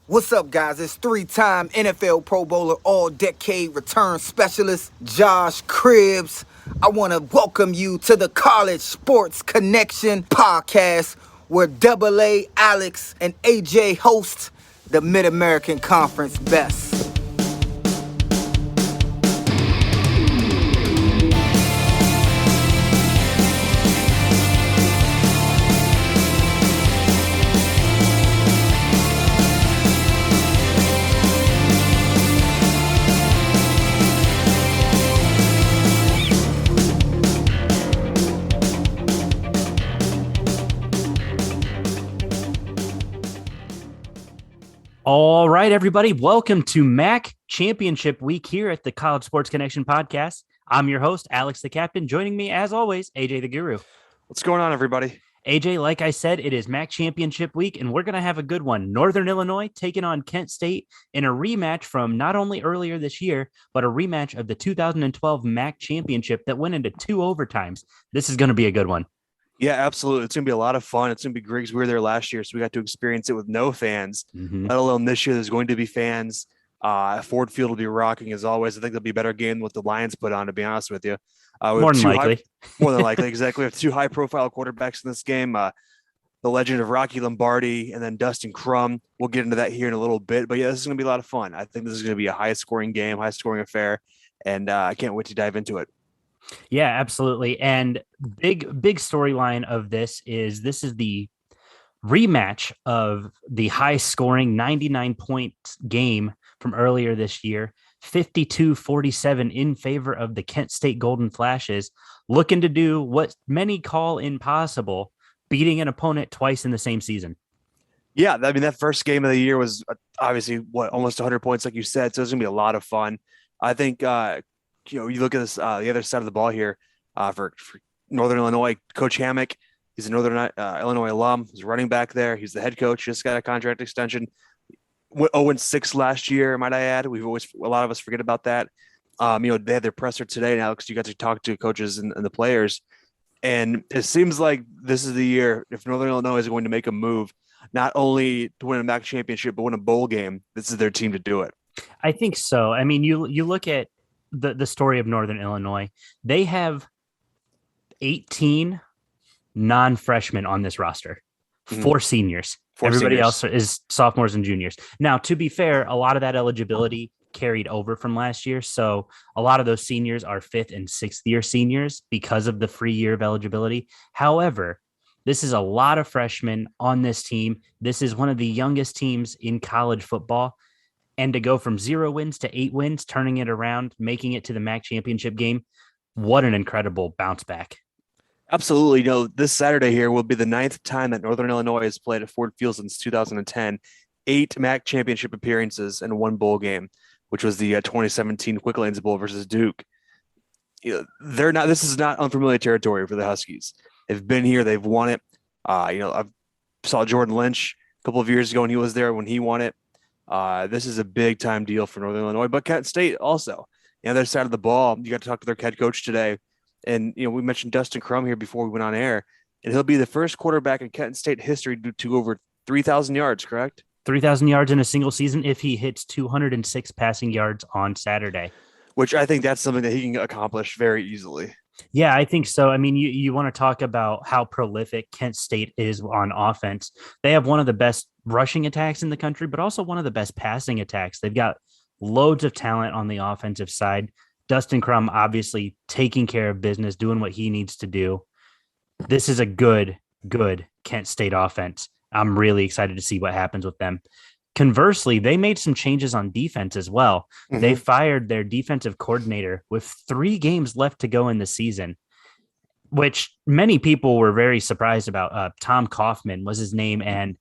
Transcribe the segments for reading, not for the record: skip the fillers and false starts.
What's up, guys? It's three-time NFL Pro Bowler, all-decade return specialist, Josh Cribbs. I want to welcome you to the College Sports Connection podcast, where Double A, Alex, and AJ host the Mid-American Conference Best. All right, everybody. Welcome to MAC Championship Week here at the College Sports Connection podcast. I'm your host, Alex the Captain. Joining me, as always, AJ the Guru. What's going on, everybody? AJ, like I said, it is MAC Championship Week, and we're going to have a good one. Northern Illinois taking on Kent State in a rematch from not only earlier this year, but a rematch of the 2012 MAC Championship that went into 2 overtimes. This is going to be a good one. Yeah, absolutely. It's going to be a lot of fun. It's going to be great because we were there last year, so we got to experience it with no fans, let alone this year. There's going to be fans. Ford Field will be rocking as always. I think there'll be a better game than what the Lions put on, to be honest with you. More than likely. More than likely, exactly. We have 2 high-profile quarterbacks in this game, the legend of Rocky Lombardi and then Dustin Crum. We'll get into that here in a little bit. But, yeah, this is going to be a lot of fun. I think this is going to be a high-scoring game, high-scoring affair, and I can't wait to dive into it. Yeah, absolutely. And big storyline of this is the rematch of the high scoring 99-point game from earlier this year, 52-47 in favor of the Kent State Golden Flashes, looking to do what many call impossible, beating an opponent twice in the same season. Yeah, I mean, that first game of the year was obviously almost 100 points, like you said. So it's going to be a lot of fun. I think, you look at this, the other side of the ball here for Northern Illinois. Coach Hammock, he's a Northern Illinois alum. He's running back there. He's the head coach. Just got a contract extension. Went 0-6 last year, might I add. A lot of us forget about that. They had their presser today, and Alex, you got to talk to coaches and the players. And it seems like this is the year, if Northern Illinois is going to make a move, not only to win a MAC championship, but win a bowl game, this is their team to do it. I think so. I mean, you look at the story of Northern Illinois. They have 18 non-freshmen on this roster, 4 seniors. Everybody else is sophomores and juniors. Now, to be fair, a lot of that eligibility carried over from last year. So a lot of those seniors are 5th and 6th year seniors because of the free year of eligibility. However, this is a lot of freshmen on this team. This is one of the youngest teams in college football. And to go from 0 wins to 8 wins, turning it around, making it to the MAC championship game, what an incredible bounce back. Absolutely. This Saturday here will be the 9th time that Northern Illinois has played at Ford Field since 2010. 8 MAC championship appearances and 1 bowl game, which was the 2017 Quick Lanes Bowl versus Duke. This is not unfamiliar territory for the Huskies. They've been here. They've won it. I saw Jordan Lynch a couple of years ago, and he was there when he won it. This is a big time deal for Northern Illinois, but Kent State also. The other side of the ball, you got to talk to their head coach today. And, we mentioned Dustin Crum here before we went on air, and he'll be the first quarterback in Kent State history to over 3,000 yards, correct? 3,000 yards in a single season if he hits 206 passing yards on Saturday. Which I think that's something that he can accomplish very easily. Yeah, I think so. I mean, you want to talk about how prolific Kent State is on offense. They have one of the best rushing attacks in the country, but also one of the best passing attacks. They've got loads of talent on the offensive side. Dustin Crum obviously taking care of business, doing what he needs to do. This is a good Kent State offense. I'm really excited to see what happens with them. Conversely, they made some changes on defense as well. Mm-hmm. They fired their defensive coordinator with 3 games left to go in the season, which many people were very surprised about. Tom Kaufman was his name, and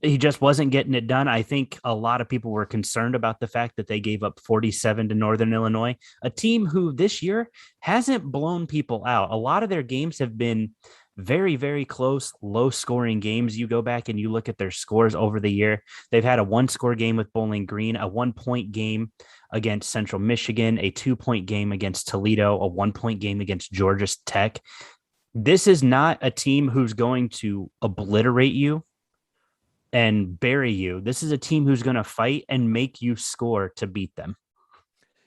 he just wasn't getting it done. I think a lot of people were concerned about the fact that they gave up 47 to Northern Illinois, a team who this year hasn't blown people out. A lot of their games have been very, very close, low-scoring games. You go back and you look at their scores over the year. They've had a 1-score game with Bowling Green, a 1-point game against Central Michigan, a 2-point game against Toledo, a 1-point game against Georgia Tech. This is not a team who's going to obliterate you, and bury you. This is a team who's going to fight and make you score to beat them.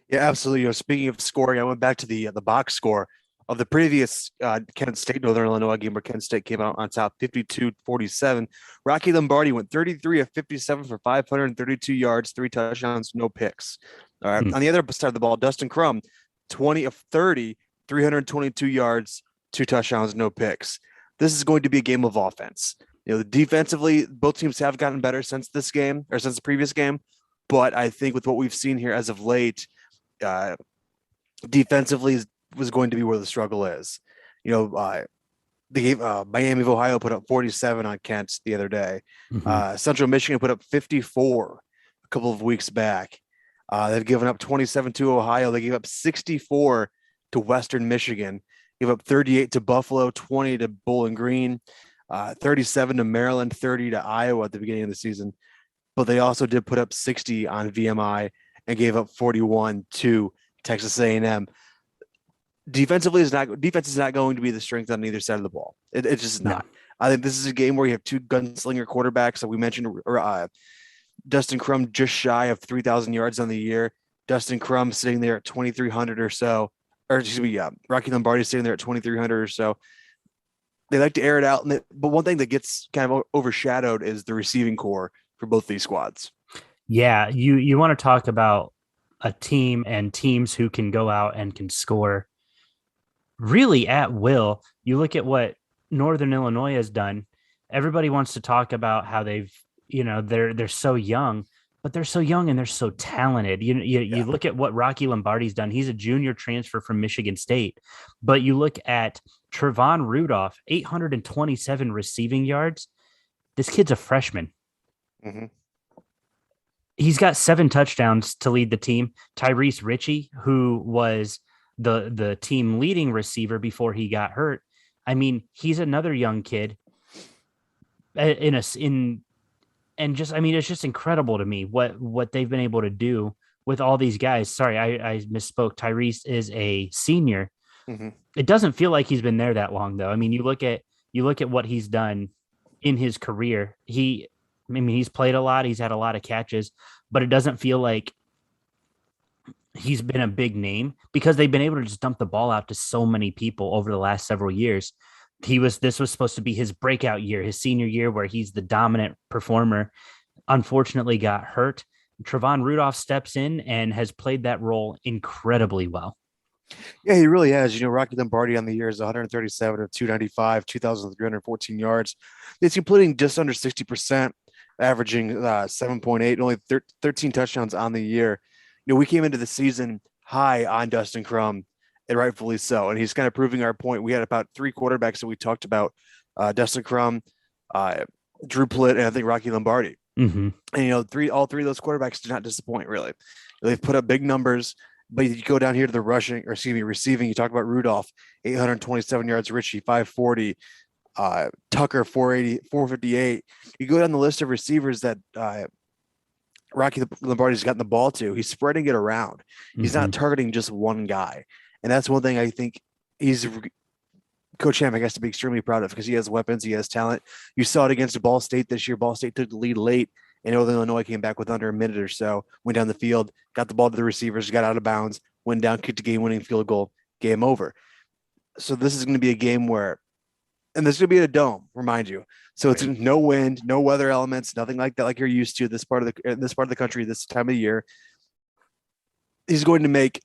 Yeah, absolutely. Speaking of scoring, I went back to the box score of the previous Kent State Northern Illinois game where Kent State came out on top 52-47. Rocky Lombardi went 33 of 57 for 532 yards, 3 touchdowns, no picks. All right. On the other side of the ball, Dustin Crum, 20 of 30, 322 yards, 2 touchdowns, no picks. This is going to be a game of offense. Defensively, both teams have gotten better since this game or since the previous game. But I think with what we've seen here as of late, defensively was going to be where the struggle is. The game, Miami of Ohio put up 47 on Kent the other day. Central Michigan put up 54 a couple of weeks back. They've given up 27 to Ohio. They gave up 64 to Western Michigan. Gave up 38 to Buffalo, 20 to Bowling Green, 37 to Maryland, 30 to Iowa at the beginning of the season. But they also did put up 60 on VMI and gave up 41 to Texas A&M. Defense is not going to be the strength on either side of the ball. It's just not. No. I think this is a game where you have 2 gunslinger quarterbacks that we mentioned. Dustin Crum just shy of 3,000 yards on the year. Dustin Crum sitting there at 2,300 or so. Or excuse me, Rocky Lombardi sitting there at 2,300 or so. They like to air it out. But one thing that gets kind of overshadowed is the receiving core for both these squads. Yeah, you want to talk about a team and teams who can go out and can score really at will. You look at what Northern Illinois has done. Everybody wants to talk about how they've, they're so young, but they're so young and they're so talented. You look at what Rocky Lombardi's done. He's a junior transfer from Michigan State, but you look at Trevon Rudolph, 827 receiving yards. This kid's a freshman. Mm-hmm. He's got 7 touchdowns to lead the team. Tyrese Ritchie, who was the team leading receiver before he got hurt. I mean, he's another young kid it's just incredible to me what they've been able to do with all these guys. Sorry, I misspoke. Tyrese is a senior. Mm-hmm. It doesn't feel like he's been there that long though. I mean, you look at what he's done in his career. He's played a lot. He's had a lot of catches, but it doesn't feel like he's been a big name because they've been able to just dump the ball out to so many people over the last several years. This was supposed to be his breakout year, his senior year, where he's the dominant performer. Unfortunately got hurt. Trevon Rudolph steps in and has played that role incredibly well. Yeah, he really has. Rocky Lombardi on the year is 137 of 295, 2,314 yards. It's completing just under 60%, averaging 7.8, only 13 touchdowns on the year. We came into the season high on Dustin Crum, and rightfully so. And he's kind of proving our point. We had about 3 quarterbacks that we talked about: Dustin Crum, Drew Plitt, and I think Rocky Lombardi. Mm-hmm. And all three of those quarterbacks did not disappoint. Really, they've put up big numbers. But you go down here to the receiving. You talk about Rudolph, 827 yards. Ritchie, 540. Tucker, 458. You go down the list of receivers that Rocky Lombardi's gotten the ball to. He's spreading it around. He's not targeting just one guy. And that's one thing I think Coach Hammock has to be extremely proud of because he has weapons. He has talent. You saw it against Ball State this year. Ball State took the lead late, and Northern Illinois came back with under a minute or so, went down the field, got the ball to the receivers, got out of bounds, went down, kicked a game-winning field goal, game over. So this is going to be a game where, and this is going to be at a dome, remind you. So it's no wind, no weather elements, nothing like that, like you're used to this part of the country, this time of year. He's going to make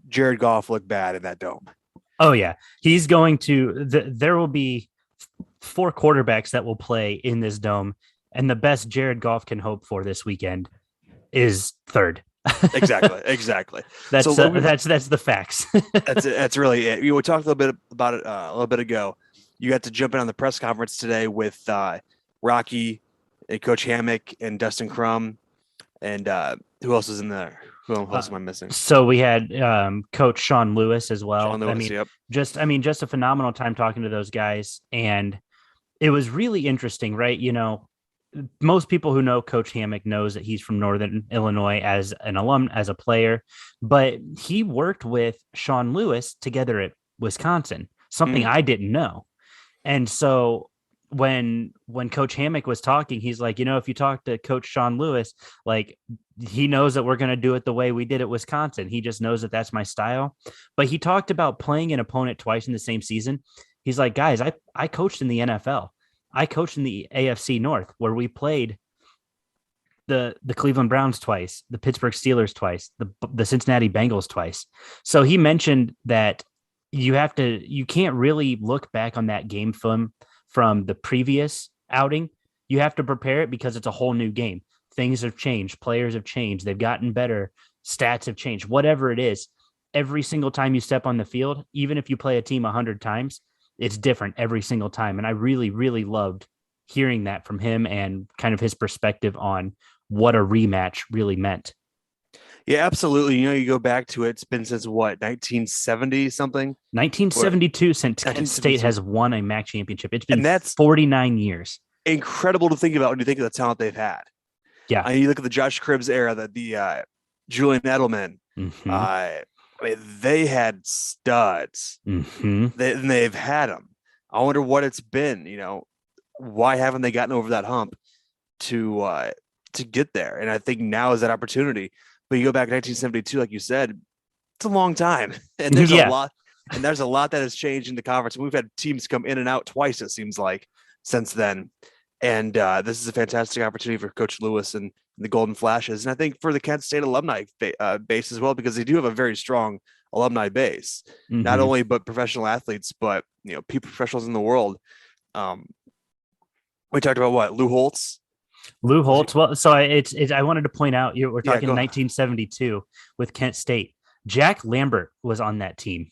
Jared Goff look bad in that dome. Oh yeah, he's going to. There will be 4 quarterbacks that will play in this dome, and the best Jared Goff can hope for this weekend is third. Exactly. That's the facts. That's really it. We talked a little bit about it a little bit ago. You got to jump in on the press conference today with Rocky and Coach Hammock and Dustin Crum, and who else is in there? Who else am I missing? So we had Coach Sean Lewis as well. Sean Lewis, yep. Just a phenomenal time talking to those guys, and it was really interesting, right? Most people who know Coach Hammock knows that he's from Northern Illinois as an alum, as a player, but he worked with Sean Lewis together at Wisconsin, something I didn't know. And so when Coach Hammock was talking, he's like, if you talk to Coach Sean Lewis, like he knows that we're going to do it the way we did at Wisconsin. He just knows that that's my style. But he talked about playing an opponent twice in the same season. He's like, guys, I coached in the NFL. I coached in the AFC North, where we played the Cleveland Browns twice, the Pittsburgh Steelers twice, the Cincinnati Bengals twice. So he mentioned that you can't really look back on that game film from the previous outing. You have to prepare it because it's a whole new game. Things have changed. Players have changed. They've gotten better. Stats have changed. Whatever it is, every single time you step on the field, even if you play a team 100 times, it's different every single time. And I really, really loved hearing that from him and kind of his perspective on what a rematch really meant. Yeah, absolutely. You go back to it. It's been since what, 1970 something? 1972 since Kent State has won a MAC championship. It's been and that's 49 years. Incredible to think about when you think of the talent they've had. Yeah. You look at the Josh Cribbs era, the Julian Edelman. They had studs. They've had them. I wonder what it's been. Why haven't they gotten over that hump to get there? And I think now is that opportunity. But you go back to 1972, like you said, it's a long time, and there's a lot, and there's a lot that has changed in the conference. We've had teams come in and out twice, it seems like, since then. And this is a fantastic opportunity for Coach Lewis and the Golden Flashes, and I think for the Kent State alumni base as well, because they do have a very strong alumni base, not only but professional athletes, but people professionals in the world. We talked about what, Lou Holtz. Well, so I wanted to point out, we're talking 1972 with Kent State. Jack Lambert was on that team.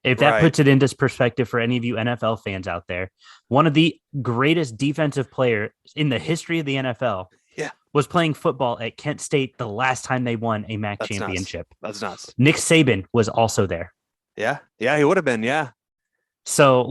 If that puts it into perspective for any of you NFL fans out there, one of the greatest defensive players in the history of the NFL was playing football at Kent State the last time they won a MAC championship. That's nuts. Nick Saban was also there. Yeah, he would have been, yeah. So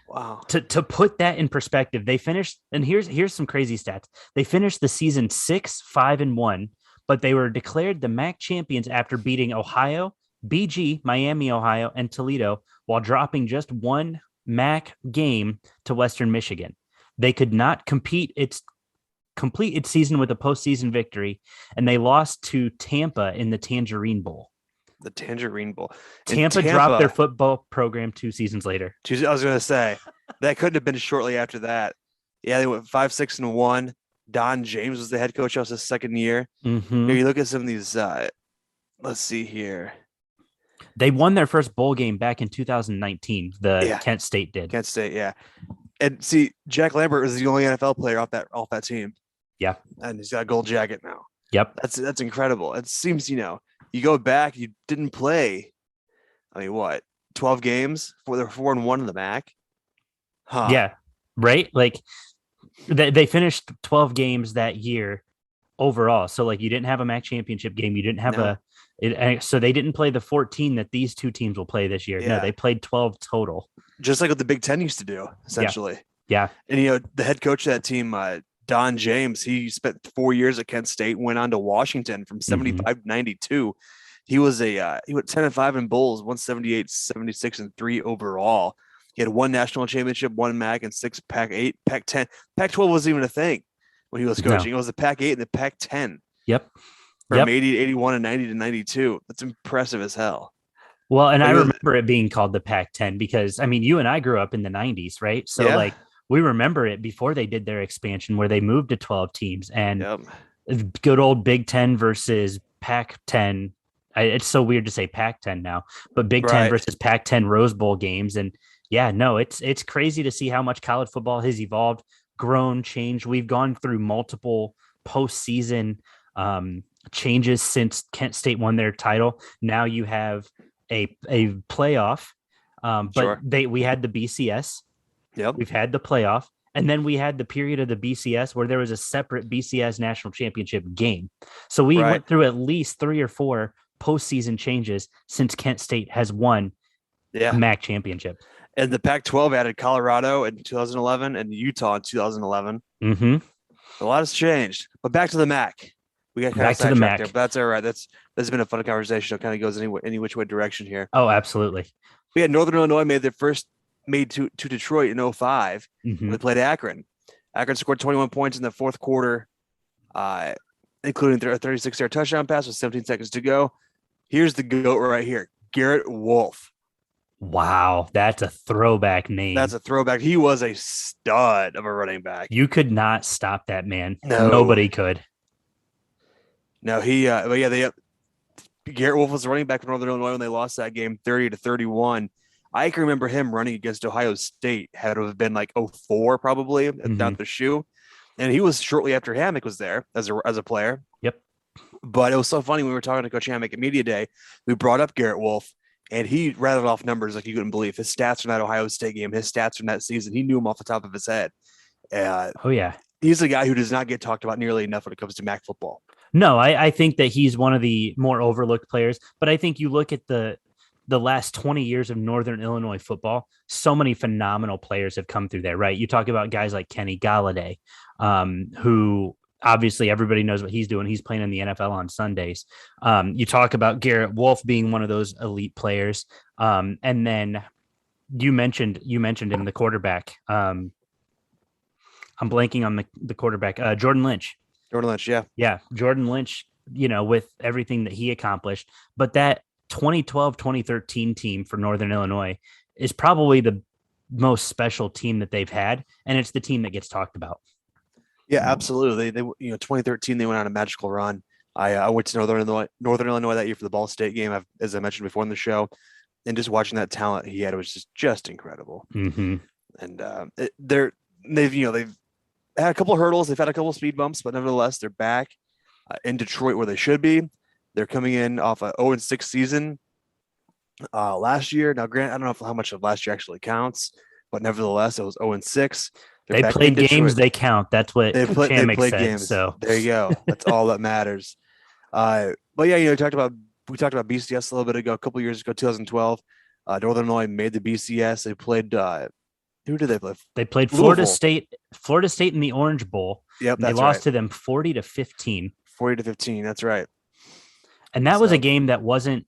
wow. To put that in perspective, they finished, and here's some crazy stats. They finished the season 6-5-1, but they were declared the MAC champions after beating Ohio, BG, Miami, Ohio, and Toledo, while dropping just one MAC game to Western Michigan. They could not complete its season with a postseason victory, and they lost to Tampa in the Tangerine Bowl. The Tangerine Bowl. Tampa dropped their football program 2 seasons later. I was going to say, that couldn't have been shortly after that. Yeah, they went 5-6-1. Don James was the head coach. That was his second year. You look at some of these, let's see here. They won their first bowl game back in 2019. Kent State did. Kent State, yeah. And see, Jack Lambert was the only NFL player off that team. Yeah. And he's got a gold jacket now. Yep. That's incredible. It seems, you go back, you didn't play, 12 games? They're 4-1 in the MAC? Huh. Yeah, right? Like, they finished 12 games that year overall. So, you didn't have a MAC championship game. You didn't have so they didn't play the 14 that these two teams will play this year. Yeah. No, they played 12 total. Just like what the Big Ten used to do, essentially. Yeah. And, the head coach of that team, Don James, he spent 4 years at Kent State, went on to Washington from 75 to 92. He went 10-5 in bowls, 178, 76, and 3 overall. He had 1 national championship, 1 MAC, and 6 Pac-8, Pac-10. Pac-12 wasn't even a thing when he was coaching. No. It was the Pac-8 and the Pac-10. Yep. From 80 to 81 and 90 to 92. That's impressive as hell. Well, and I remember it being called the Pac-10 because, you and I grew up in the 90s, right? So, we remember it before they did their expansion where they moved to 12 teams and good old Big Ten versus Pac-10. It's so weird to say Pac-10 now, but Big Ten versus Pac-10 Rose Bowl games. And it's crazy to see how much college football has evolved, grown, changed. We've gone through multiple postseason changes since Kent State won their title. Now you have a playoff, but we had the BCS. Yep. We've had the playoff, and then we had the period of the BCS where there was a separate BCS national championship game. So we went through at least 3 or 4 postseason changes since Kent State has won a MAC championship. And the Pac-12 added Colorado in 2011 and Utah in 2011. A lot has changed, but back to the MAC. We got back to the MAC. There, but that's all right. This has been a fun conversation. It kind of goes any which way direction here. Oh, absolutely. We had Northern Illinois made their first made to Detroit in 05 when they played Akron. Akron scored 21 points in the fourth quarter, including a 36-yard touchdown pass with 17 seconds to go. Here's the GOAT right here, Garrett Wolfe. Wow, that's a throwback name. That's a throwback. He was a stud of a running back. You could not stop that man. No. Nobody could. No, Garrett Wolfe was running back for Northern Illinois when they lost that game 30-31. I can remember him running against Ohio State. Had to have been like 04 probably down the shoe. And he was shortly after Hammock was there as a player. Yep. But it was so funny when we were talking to Coach Hammock at Media Day, we brought up Garrett Wolfe, and he rattled off numbers like you couldn't believe. His stats from that Ohio State game, his stats from that season, he knew them off the top of his head. Oh, yeah. He's a guy who does not get talked about nearly enough when it comes to MAC football. No, I think that he's one of the more overlooked players, but I think you look at the last 20 years of Northern Illinois football, so many phenomenal players have come through there, right? You talk about guys like Kenny Galladay, who obviously everybody knows what he's doing. He's playing in the NFL on Sundays. You talk about Garrett Wolfe being one of those elite players. And then you mentioned him, the quarterback. I'm blanking on the quarterback, Jordan Lynch. Jordan Lynch, yeah. Yeah, Jordan Lynch, with everything that he accomplished. But that 2012-2013 team for Northern Illinois is probably the most special team that they've had, and it's the team that gets talked about. Yeah, absolutely. They 2013 they went on a magical run. I went to Northern Illinois that year for the Ball State game, as I mentioned before in the show, and just watching that talent he had was just incredible. Mm-hmm. And they've had a couple of hurdles, they've had a couple of speed bumps, but nevertheless they're back in Detroit where they should be. They're coming in off a 0-6 season last year. Now, Grant, I don't know how much of last year actually counts, but nevertheless, it was 0-6. They played games, they count. That's what they played said, games. So there you go. That's all that matters. But yeah, we talked about BCS a little bit ago, a couple of years ago, 2012. Northern Illinois made the BCS. They played. Who did they play? They played Florida State in the Orange Bowl. Yep, they lost to them 40-15. 40-15. That's right. And that was a game that wasn't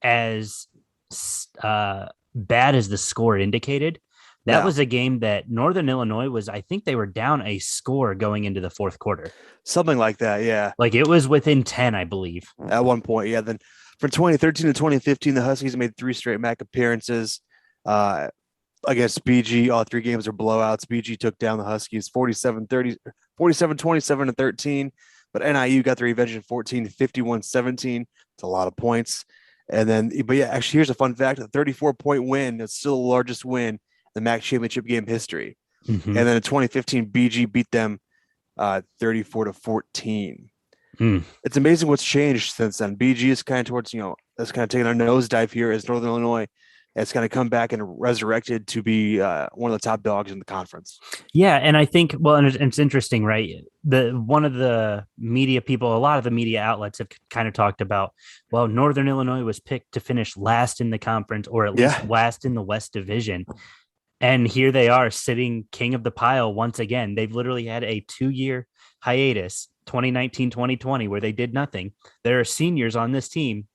as bad as the score indicated. That was a game that Northern Illinois I think they were down a score going into the fourth quarter. Something like that, yeah. Like it was within 10, I believe. At one point, yeah. Then from 2013 to 2015, the Huskies made 3 straight MAC appearances against BG. All 3 games are blowouts. BG took down the Huskies 47-30, 47-27-13. But NIU got the revenge in 14, 51-17. It's a lot of points. And then, but yeah, actually, here's a fun fact: a 34-point win. That's still the largest win in the MAC championship game history. Mm-hmm. And then in 2015, BG beat them 34-14. It's amazing what's changed since then. BG is kind of towards, that's kind of taking a nosedive here as Northern Illinois. It's kind of come back and resurrected to be one of the top dogs in the conference. Yeah, and I think, and it's interesting, right? One of the media people, a lot of the media outlets have kind of talked about, well, Northern Illinois was picked to finish last in the conference, or at least last in the West Division. And here they are sitting king of the pile once again. They've literally had a 2-year hiatus, 2019-2020, where they did nothing. There are seniors on this team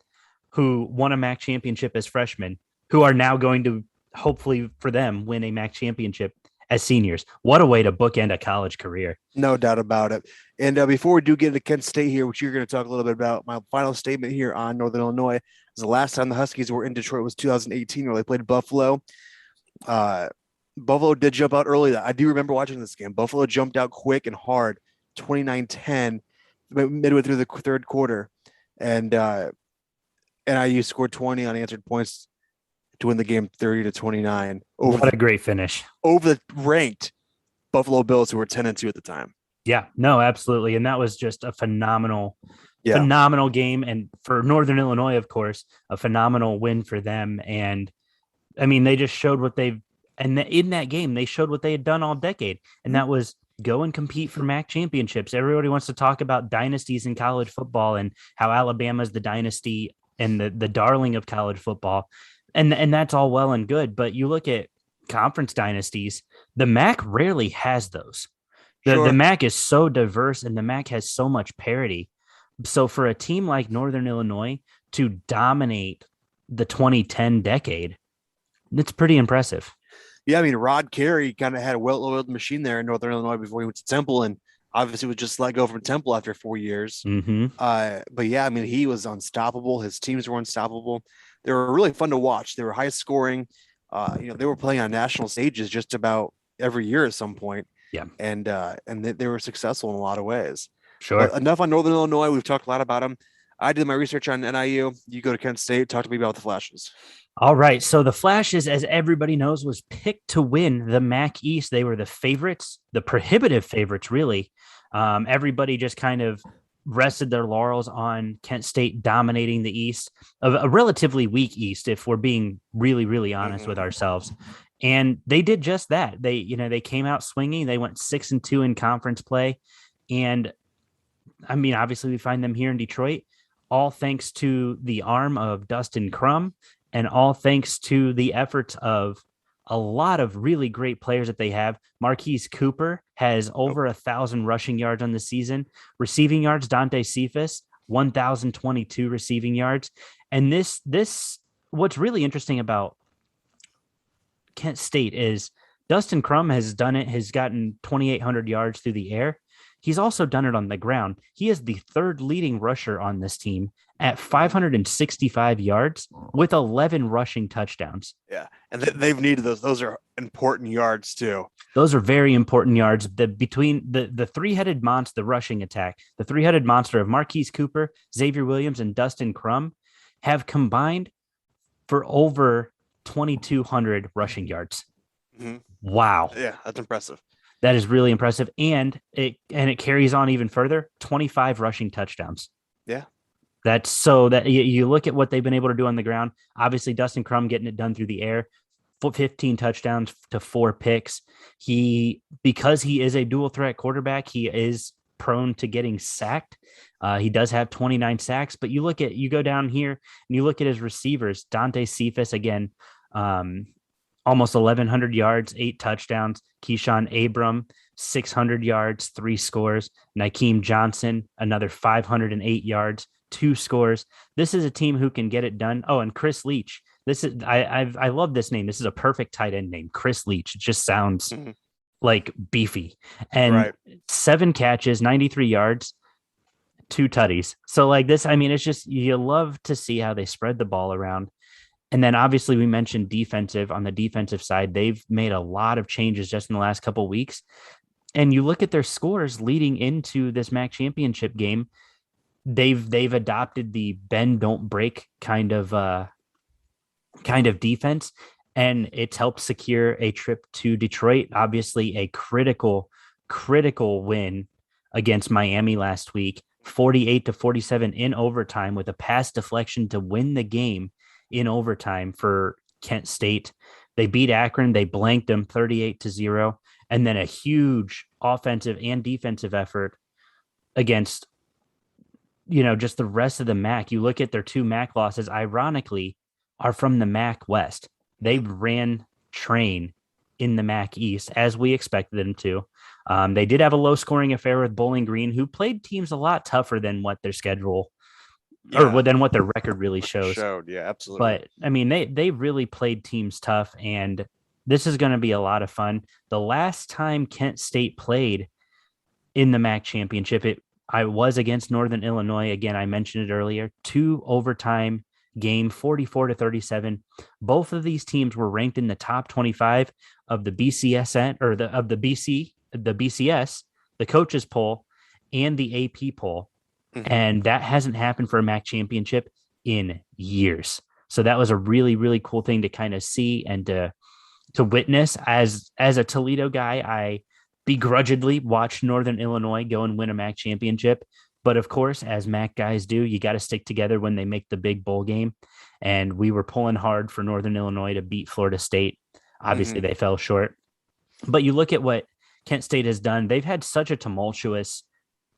who won a MAC championship as freshmen, who are now going to, hopefully for them, win a MAC championship as seniors. What a way to bookend a college career. No doubt about it. And before we do get into Kent State here, which you're going to talk a little bit about, my final statement here on Northern Illinois is the last time the Huskies were in Detroit was 2018, where they played Buffalo. Buffalo did jump out early. I do remember watching this game. Buffalo jumped out quick and hard, 29-10, midway through the third quarter. And NIU scored 20 unanswered points to win the game 30-29. What a great finish. Over the ranked Buffalo Bills, who were 10-2 at the time. Yeah, no, absolutely. And that was just a phenomenal game. And for Northern Illinois, of course, a phenomenal win for them. And I mean, they just showed in that game, they showed what they had done all decade. And that was go and compete for MAC championships. Everybody wants to talk about dynasties in college football and how Alabama's the dynasty and the darling of college football. And that's all well and good. But you look at conference dynasties, the MAC rarely has those. The MAC is so diverse and the MAC has so much parity. So for a team like Northern Illinois to dominate the 2010 decade, it's pretty impressive. Yeah, I mean, Rod Carey kind of had a well-oiled machine there in Northern Illinois before he went to Temple, and obviously was just let go from Temple after 4 years. Mm-hmm. But yeah, I mean, he was unstoppable. His teams were unstoppable. They were really fun to watch. They were high scoring. They were playing on national stages just about every year at some point, Yeah, and they were successful in a lot of ways. But sure. enough on Northern Illinois. We've talked a lot about them. I did my research on NIU. You go to Kent State. Talk to me about the Flashes. All right. So the Flashes, as everybody knows, was picked to win the MAC East. They were the favorites, the prohibitive favorites, really. Everybody just kind of rested their laurels on Kent State dominating the East, a relatively weak East, if we're being really, really honest with ourselves. And they did just that. They came out swinging. They went 6-2 in conference play. And I mean, obviously, we find them here in Detroit, all thanks to the arm of Dustin Crum and all thanks to the efforts of a lot of really great players that they have. Marquise Cooper has over 1,000 rushing yards on the season. Receiving yards, Dante Cephas, 1,022 receiving yards. And what's really interesting about Kent State is Dustin Crum has done it, has gotten 2,800 yards through the air. He's also done it on the ground. He is the third leading rusher on this team at 565 yards with 11 rushing touchdowns. Yeah, and they've needed those. Those are important yards too. Those are very important yards. Between the three-headed monster, the rushing attack, the three-headed monster of Marquise Cooper, Xavier Williams, and Dustin Crum have combined for over 2,200 rushing yards. Mm-hmm. Wow. Yeah, that's impressive. That is really impressive. And it carries on even further, 25 rushing touchdowns. Yeah. That's so that you look at what they've been able to do on the ground. Obviously, Dustin Crum getting it done through the air, 15 touchdowns to 4 picks. Because he is a dual threat quarterback, he is prone to getting sacked. He does have 29 sacks, but you go down here and you look at his receivers, Dante Cephas, again, almost 1,100 yards, 8 touchdowns. Keyshawn Abram, 600 yards, 3 scores. Nykeem Johnson, another 508 yards, 2 scores. This is a team who can get it done. Oh, and Chris Leach. I love this name. This is a perfect tight end name, Chris Leach. It just sounds like beefy. And 7 catches, 93 yards, 2 tutties. So like this, I mean, it's just, you love to see how they spread the ball around. And then obviously we mentioned on the defensive side, they've made a lot of changes just in the last couple of weeks. And you look at their scores leading into this MAC championship game, they've adopted the bend, don't break kind of defense. And it's helped secure a trip to Detroit. Obviously a critical win against Miami last week, 48-47 in overtime with a pass deflection to win the game in overtime for Kent State. They beat Akron. They blanked them 38-0. And then a huge offensive and defensive effort against, just the rest of the MAC. You look at their 2 MAC losses, ironically, are from the MAC West. They ran train in the MAC East as we expected them to. They did have a low scoring affair with Bowling Green, who played teams a lot tougher than what their schedule or than what their record really shows. Yeah, absolutely. But I mean, they really played teams tough, and this is going to be a lot of fun. The last time Kent State played in the MAC championship, I was against Northern Illinois. Again, I mentioned it earlier, 2 overtime game, 44-37. Both of these teams were ranked in the top 25 of the BCS or the BCS, the coaches poll, and the AP poll. And that hasn't happened for a MAC championship in years. So that was a really, really cool thing to kind of see and to witness. As a Toledo guy, I begrudgingly watched Northern Illinois go and win a MAC championship. But of course, as MAC guys do, you got to stick together when they make the big bowl game. And we were pulling hard for Northern Illinois to beat Florida State. Obviously, they fell short. But you look at what Kent State has done. They've had such a tumultuous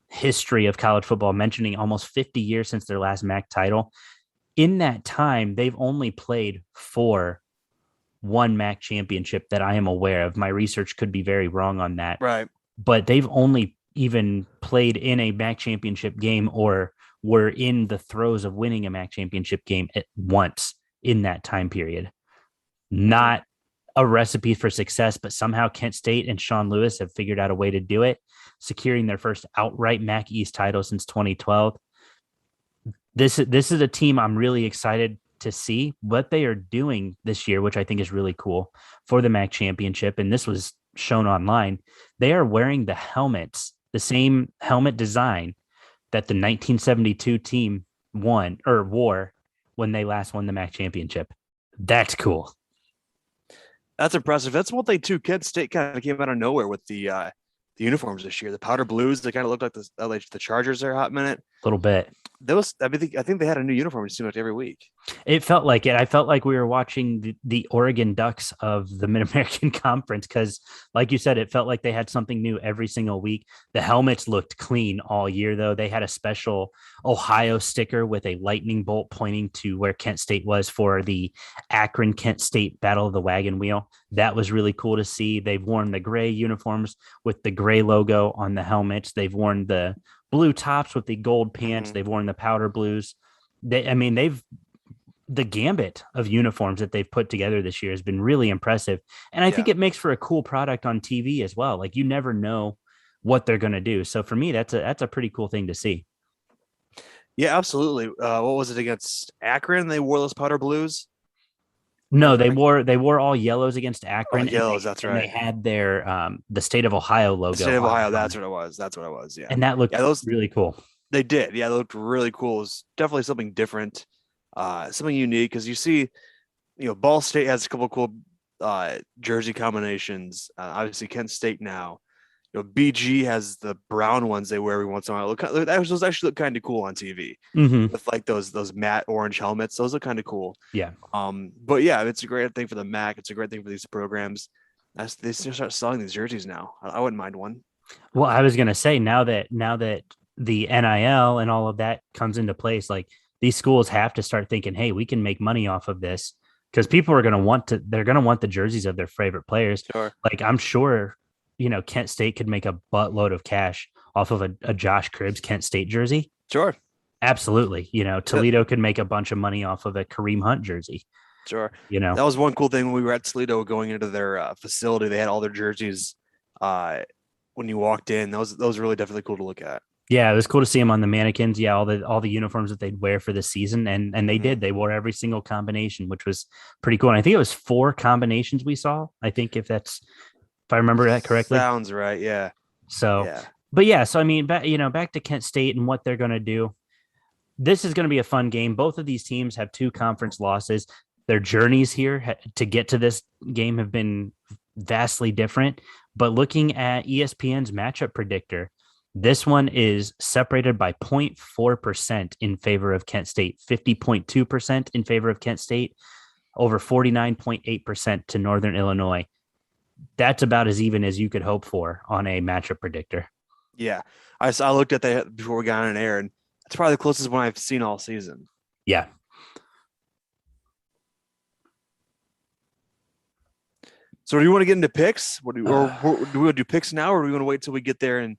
history of college football, mentioning almost 50 years since their last MAC title. In that time, they've only played for 1 MAC championship that I am aware of. My research could be very wrong on that. Right. But they've only even played in a MAC championship game or were in the throes of winning a MAC championship game at once in that time period. Not a recipe for success, but somehow Kent State and Sean Lewis have figured out a way to do it, securing their first outright MAC East title since 2012. This is a team I'm really excited to see what they are doing this year, which I think is really cool for the MAC championship. And this was shown online. They are wearing the helmets, the same helmet design that the 1972 team wore when they last won the MAC championship. That's cool. That's impressive. That's one thing too. Kent State kind of came out of nowhere with the uniforms this year. The powder blues, they kind of looked like the Chargers there a hot minute. A little bit. I think they had a new uniform it seemed like every week. It felt like it. I felt like we were watching the Oregon Ducks of the Mid-American Conference because, like you said, it felt like they had something new every single week. The helmets looked clean all year, though. They had a special Ohio sticker with a lightning bolt pointing to where Kent State was for the Akron-Kent State Battle of the Wagon Wheel. That was really cool to see. They've worn the gray uniforms with the gray logo on the helmets. They've worn the blue tops with the gold pants. They've worn the powder blues. They've the gambit of uniforms that they've put together this year has been really impressive. And I think it makes for a cool product on TV as well. Like you never know what they're going to do. So for me, that's a pretty cool thing to see. Yeah, absolutely. What was it against Akron? They wore those powder blues. No, they wore all yellows against Akron. Oh, yellows, that's right. They had their the state of Ohio logo. The state of Ohio, that's what it was. Yeah. And that looked really cool. They did. Yeah, they looked really cool. It was definitely something different, something unique. Because you see, Ball State has a couple of cool jersey combinations. Obviously, Kent State now. BG has the brown ones they wear every once in a while. Those actually look kind of cool on TV with like those matte orange helmets. Those look kind of cool. Yeah. But yeah, it's a great thing for the MAC. It's a great thing for these programs. They start selling these jerseys now. I wouldn't mind one. Well, I was gonna say now that the NIL and all of that comes into place, like these schools have to start thinking, hey, we can make money off of this because people are gonna want the jerseys of their favorite players. Sure. Like I'm sure. Kent State could make a buttload of cash off of a Josh Cribbs Kent State jersey. Sure. Absolutely. Toledo could make a bunch of money off of a Kareem Hunt jersey. Sure. That was one cool thing when we were at Toledo going into their facility. They had all their jerseys when you walked in. Those were really definitely cool to look at. Yeah, it was cool to see them on the mannequins. Yeah, all the uniforms that they'd wear for the season. And they did. They wore every single combination, which was pretty cool. And I think it was 4 combinations we saw. I think if I remember that correctly. Sounds right. Yeah. So, yeah. But yeah, so I mean, back to Kent State and what they're going to do. This is going to be a fun game. Both of these teams have 2 conference losses. Their journeys here to get to this game have been vastly different. But looking at ESPN's matchup predictor, this one is separated by 0.4% in favor of Kent State, 50.2% in favor of Kent State, over 49.8% to Northern Illinois. That's about as even as you could hope for on a matchup predictor. Yeah. I looked at that before we got on air, and it's probably the closest one I've seen all season. Yeah. So do you want to get into picks? Do we want to do picks now, or do we want to wait till we get there and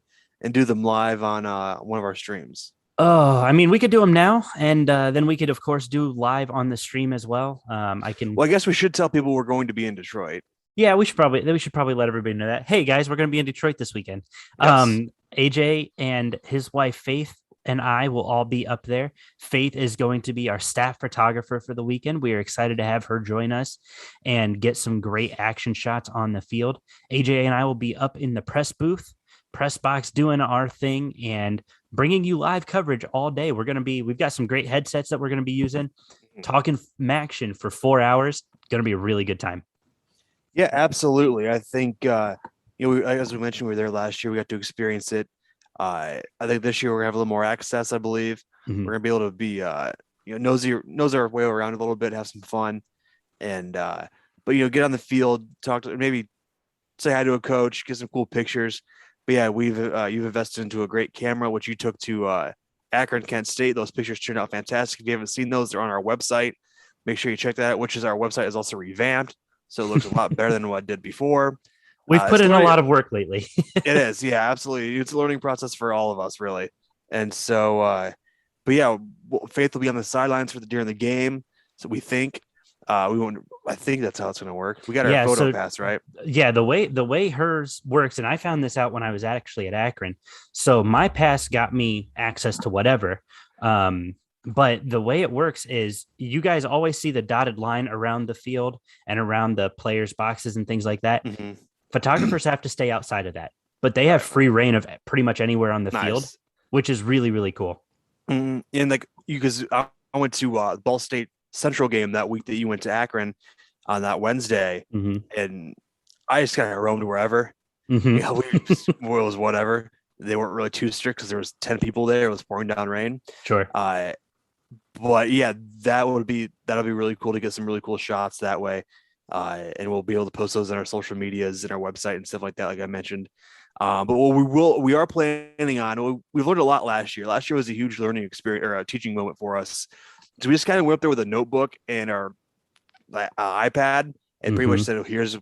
do them live on one of our streams? Oh, I mean, we could do them now, and then we could, of course, do live on the stream as well. Well, I guess we should tell people we're going to be in Detroit. Yeah, we should probably let everybody know that. Hey guys, we're going to be in Detroit this weekend. Yes. AJ and his wife Faith and I will all be up there. Faith is going to be our staff photographer for the weekend. We are excited to have her join us and get some great action shots on the field. AJ and I will be up in the press booth, press box, doing our thing and bringing you live coverage all day. We've got some great headsets that we're going to be using, talking Maction for 4 hours. Going to be a really good time. Yeah, absolutely. I think, as we mentioned, we were there last year. We got to experience it. I think this year we're going to have a little more access, I believe. Mm-hmm. We're going to be able to be, nose our way around a little bit, have some fun. And, but, get on the field, talk to, maybe say hi to a coach, get some cool pictures. But yeah, you've invested into a great camera, which you took to Akron, Kent State. Those pictures turned out fantastic. If you haven't seen those, they're on our website. Make sure you check that out, which is our website is also revamped. So it looks a lot better than what it did before. We've put in a lot of work lately. It is. Yeah, absolutely. It's a learning process for all of us, really. And so, but yeah, Faith will be on the sidelines during the game. So we think We won't. I think that's how it's going to work. We got our Yeah, photo so pass, right? yeah, the way hers works, and I found this out when I was actually at Akron. So my pass got me access to whatever. But the way it works is you guys always see the dotted line around the field and around the players' boxes and things like that. Mm-hmm. Photographers have to stay outside of that, but they have Right. free reign of pretty much anywhere on the field, Nice. which is really, really cool. And like you, because I went to Ball State Central game that week that you went to Akron on that Wednesday, Mm-hmm. and I just kind of roamed wherever. Mm-hmm. You know, we just, well, it was whatever. They weren't really too strict because there was 10 people there. It was pouring down rain. Sure. But yeah, that'll be really cool to get some really cool shots that way. And we'll be able to post those on our social medias and our website and stuff like that, like I mentioned. But what we are planning on, we learned a lot last year. Last year was a huge learning experience or a teaching moment for us. So we just kind of went up there with a notebook and our iPad and pretty much Mm-hmm. said, oh, here's,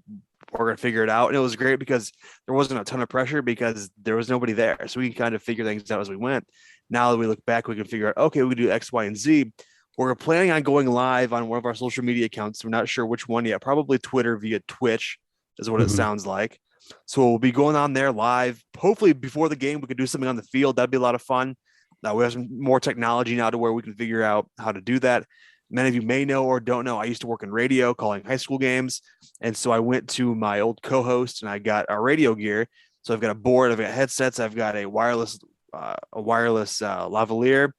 we're going to figure it out. And it was great because there wasn't a ton of pressure because there was nobody there. So we can kind of figure things out as we went. Now that we look back, we can figure out, okay, we can do X, Y, and Z. We're planning on going live on one of our social media accounts. We're not sure which one yet. Probably Twitter via Twitch is what it Mm-hmm. sounds like. So we'll be going on there live. Hopefully before the game, we could do something on the field. That'd be a lot of fun. Now we have some more technology now to where we can figure out how to do that. Many of you may know or don't know, I used to work in radio calling high school games. And so I went to my old co-host and I got our radio gear. So I've got a board, I've got headsets, I've got a wireless lavalier.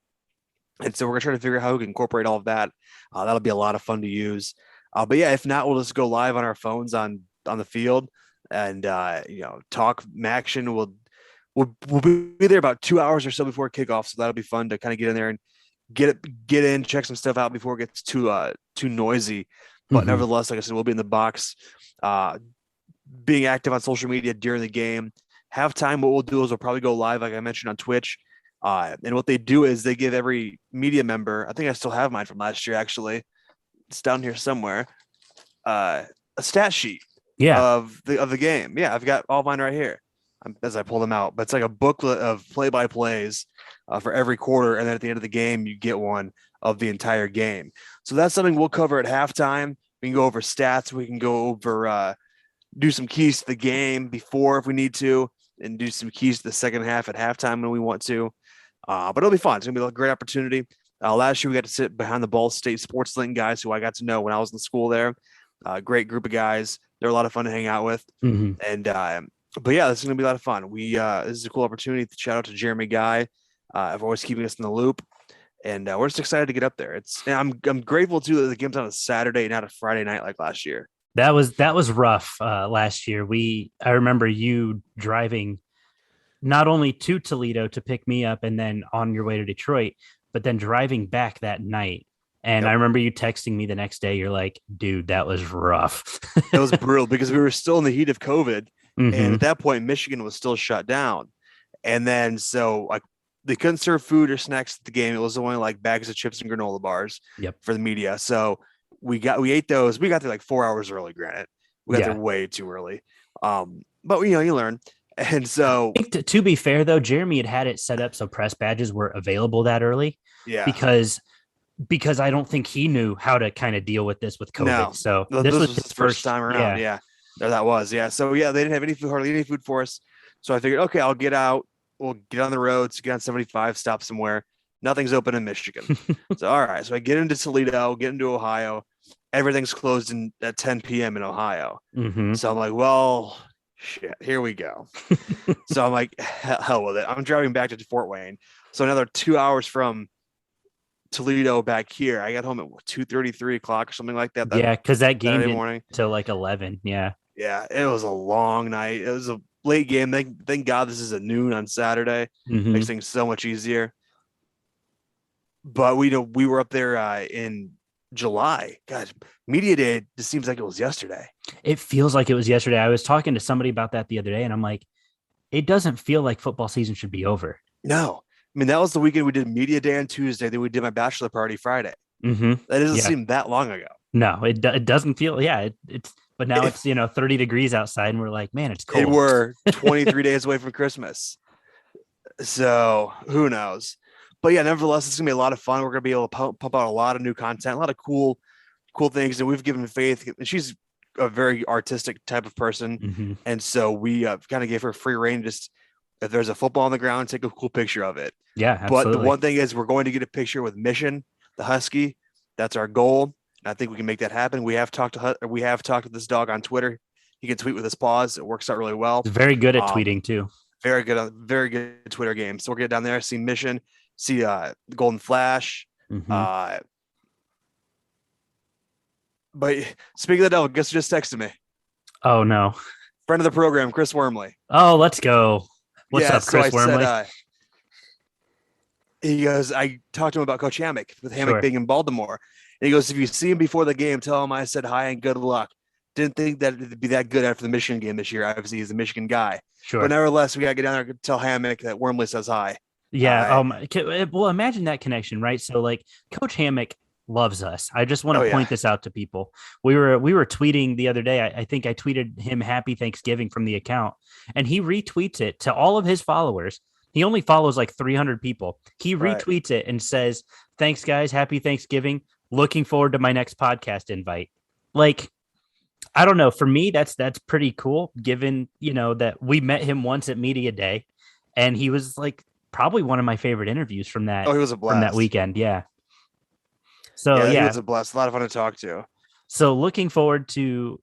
And so we're gonna try to figure out how we can incorporate all of that. That'll be a lot of fun to use. But yeah, if not, we'll just go live on our phones on the field and talk action. We'll be there about 2 hours or so before kickoff, so that'll be fun to kind of get in there and get in, check some stuff out before it gets too noisy. But Mm-hmm. nevertheless, like I said, we'll be in the box, being active on social media during the game. Halftime, what we'll do is we'll probably go live, like I mentioned, on Twitch. And what they do is they give every media member, I think I still have mine from last year, actually. It's down here somewhere. A stat sheet Yeah. of the game. Yeah, I've got all mine right here as I pull them out. But it's like a booklet of play-by-plays for every quarter, and then at the end of the game, you get one of the entire game. So that's something we'll cover at halftime. We can go over stats. We can go over do some keys to the game before if we need to, and do some keys to the second half at halftime when we want to. But it'll be fun. It's gonna be a great opportunity. Last year we got to sit behind the Ball State Sports Link guys who I got to know when I was in school there. Great group of guys. They're a lot of fun to hang out with. Mm-hmm. And but yeah, this is gonna be a lot of fun. This is a cool opportunity. Shout out to Jeremy Guy for always keeping us in the loop. And we're just excited to get up there. I'm grateful too that the game's on a Saturday, not a Friday night like last year. That was rough last year. I remember you driving not only to Toledo to pick me up and then on your way to Detroit, but then driving back that night. And Yep. I remember you texting me the next day. You're like, dude, that was rough. It was brutal because we were still in the heat of COVID. Mm-hmm. And at that point, Michigan was still shut down. And then so like they couldn't serve food or snacks at the game. It was only like bags of chips and granola bars for the media. So we ate those. We got there like 4 hours early, granted. We got there way too early. But you learn. And so I think to be fair though, Jeremy had it set up so press badges were available that early. Yeah. Because I don't think he knew how to kind of deal with this with COVID. No, so this was his first time around. Yeah. There that was. Yeah. So yeah, they didn't have any food, hardly any food for us. So I figured, okay, I'll get out. We'll get on the roads, get on 75, stop somewhere. Nothing's open in Michigan. So all right. So I get into Toledo, get into Ohio. Everything's closed at 10 p.m. in Ohio. Mm-hmm. So I'm like, well, shit, here we go. So I'm like, hell with it. I'm driving back to Fort Wayne. So another 2 hours from Toledo back here. I got home at 2:30, 3 o'clock or something like that. Yeah, because that game Saturday morning till like 11. Yeah. Yeah, it was a long night. It was a late game. Thank God this is at noon on Saturday. Mm-hmm. Makes things so much easier. But we were up there in July. God, media day just seems like it was yesterday. It feels like it was yesterday. I was talking to somebody about that the other day, and I'm like, it doesn't feel like football season should be over. No, I mean that was the weekend we did media day on Tuesday. Then we did my bachelor party Friday. Mm-hmm. That doesn't seem that long ago. No, it doesn't feel. Yeah, it's. But now it's 30 degrees outside, and we're like, man, it's cold. We're 23 days away from Christmas, so who knows? But yeah, nevertheless, it's gonna be a lot of fun. We're gonna be able to pump out a lot of new content, a lot of cool cool things, and we've given Faith. She's a very artistic type of person, Mm-hmm. and so we kind of gave her free reign. Just if there's a football on the ground, take a cool picture of it. Yeah, But the absolutely. one thing is, we're going to get a picture with Mission, the Husky. That's our goal. And I think we can make that happen. We have talked to this dog on Twitter. He can tweet with his paws. It works out really well. He's very good at Um, tweeting too. very good Twitter game. So we're gonna get down there, see Mission, see Golden Flash. Mm-hmm. But speaking of the devil, guess who just texted me? Oh no. Friend of the program, Chris Wormley. Oh, let's go. What's up, Chris Wormley? He goes, I talked to him about Coach Hammock with Hammock Sure. being in Baltimore. And he goes, if you see him before the game, tell him I said hi and good luck. Didn't think that it'd be that good after the Michigan game this year. Obviously, he's a Michigan guy. Sure. But nevertheless, we got to get down there and tell Hammock that Wormley says hi. Yeah. Well, imagine that connection, right? So, like, Coach Hammock loves us. I just want to point this out to people. We were tweeting the other day. I think I tweeted him Happy Thanksgiving from the account, and he retweets it to all of his followers. He only follows like 300 people. He retweets it and says, "Thanks, guys. Happy Thanksgiving. Looking forward to my next podcast invite." Like, I don't know. For me, that's pretty cool, given, that we met him once at Media Day, and he was like probably one of my favorite interviews from that. Oh, he was a blast. From that weekend. Yeah. So he was a blast. A lot of fun to talk to. So looking forward to,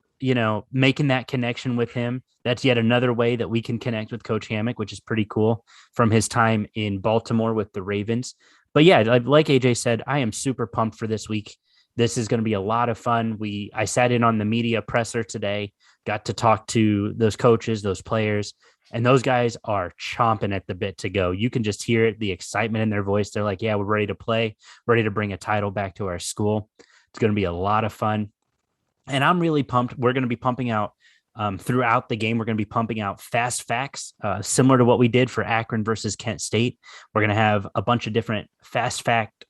making that connection with him. That's yet another way that we can connect with Coach Hammock, which is pretty cool from his time in Baltimore with the Ravens. But yeah, like AJ said, I am super pumped for this week. This is going to be a lot of fun. I sat in on the media presser today, got to talk to those coaches, those players, and those guys are chomping at the bit to go. You can just hear it, the excitement in their voice. They're like, yeah, we're ready to play, ready to bring a title back to our school. It's going to be a lot of fun. And I'm really pumped. We're going to be pumping out throughout the game. We're going to be pumping out fast facts, similar to what we did for Akron versus Kent State. We're going to have a bunch of different fast fact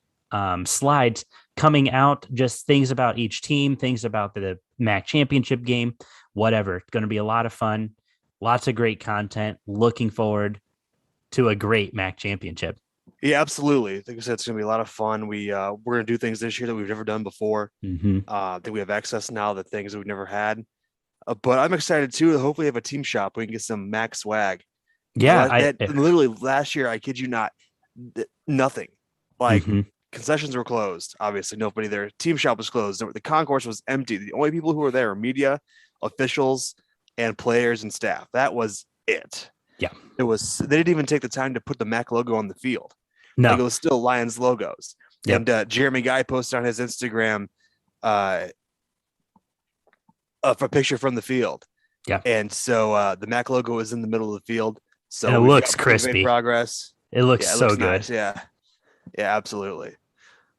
slides coming out, just things about each team, things about the MAC championship game, whatever. It's going to be a lot of fun. Lots of great content. Looking forward to a great MAC championship. Yeah, absolutely. Like I said, it's going to be a lot of fun. We're going to do things this year that we've never done before. Mm-hmm. I think we have access now to things that we've never had. But I'm excited too. Hopefully, have a team shop. We can get some MAC swag. Yeah, literally last year, I kid you not, nothing. Like concessions were closed. Obviously, nobody there. Team shop was closed. The concourse was empty. The only people who were there were media, officials, and players and staff. That was it. Yeah, it was. They didn't even take the time to put the MAC logo on the field. No, like, it was still Lions logos. Yep. And Jeremy Guy posted on his Instagram a picture from the field. Yeah. And so the MAC logo is in the middle of the field. So and it looks crispy. Progress. It looks so good. Nice. Yeah. Yeah, absolutely.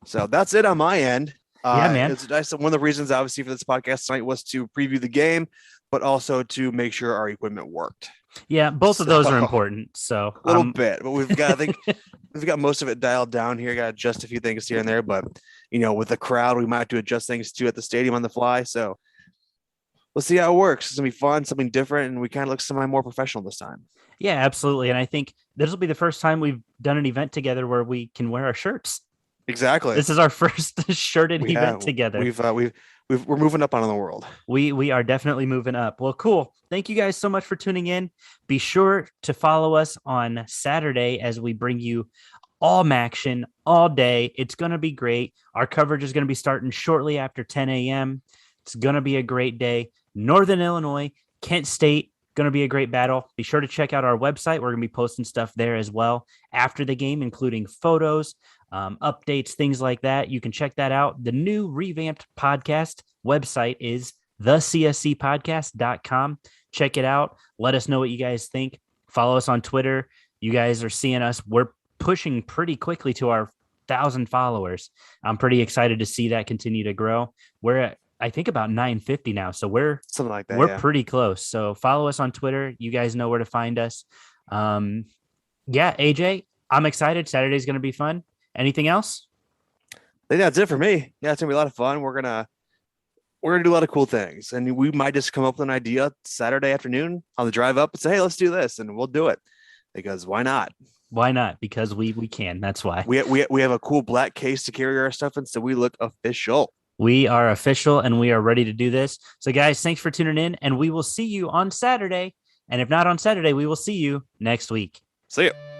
So that's it on my end. Yeah, man. It's nice. One of the reasons, obviously, for this podcast tonight was to preview the game, but also to make sure our equipment worked. Yeah, both of those are important. So a little bit, but we've got, I think we've got most of it dialed down here. Got to adjust a few things here and there, but with the crowd, we might have to adjust things too at the stadium on the fly. So we'll see how it works. It's gonna be fun, something different, and we kind of look something more professional this time. Yeah, absolutely. And I think this will be the first time we've done an event together where we can wear our shirts. Exactly. This is our first shirted event together. We're moving up on in the world. We are definitely moving up. Well, cool. Thank you guys so much for tuning in. Be sure to follow us on Saturday as we bring you all MACtion all day. It's going to be great. Our coverage is going to be starting shortly after 10 a.m. It's going to be a great day. Northern Illinois, Kent State, going to be a great battle. Be sure to check out our website. We're going to be posting stuff there as well after the game, including photos, updates, things like that. You can check that out. The new revamped podcast website is thecscpodcast.com. Check it out. Let us know what you guys think. Follow us on Twitter. You guys are seeing us. We're pushing pretty quickly to our 1,000 followers. I'm pretty excited to see that continue to grow. We're at, I think, about 950 now. So we're something like that. We're pretty close. So follow us on Twitter. You guys know where to find us. Yeah, AJ, I'm excited. Saturday's going to be fun. Anything else? I think that's it for me. Yeah, it's gonna be a lot of fun. We're gonna do a lot of cool things, and we might just come up with an idea Saturday afternoon on the drive up and say, "Hey, let's do this," and we'll do it because why not? Why not? Because we can. That's why we have a cool black case to carry our stuff in, so we look official. We are official and we are ready to do this. So, guys, thanks for tuning in, and we will see you on Saturday. And if not on Saturday, we will see you next week. See ya.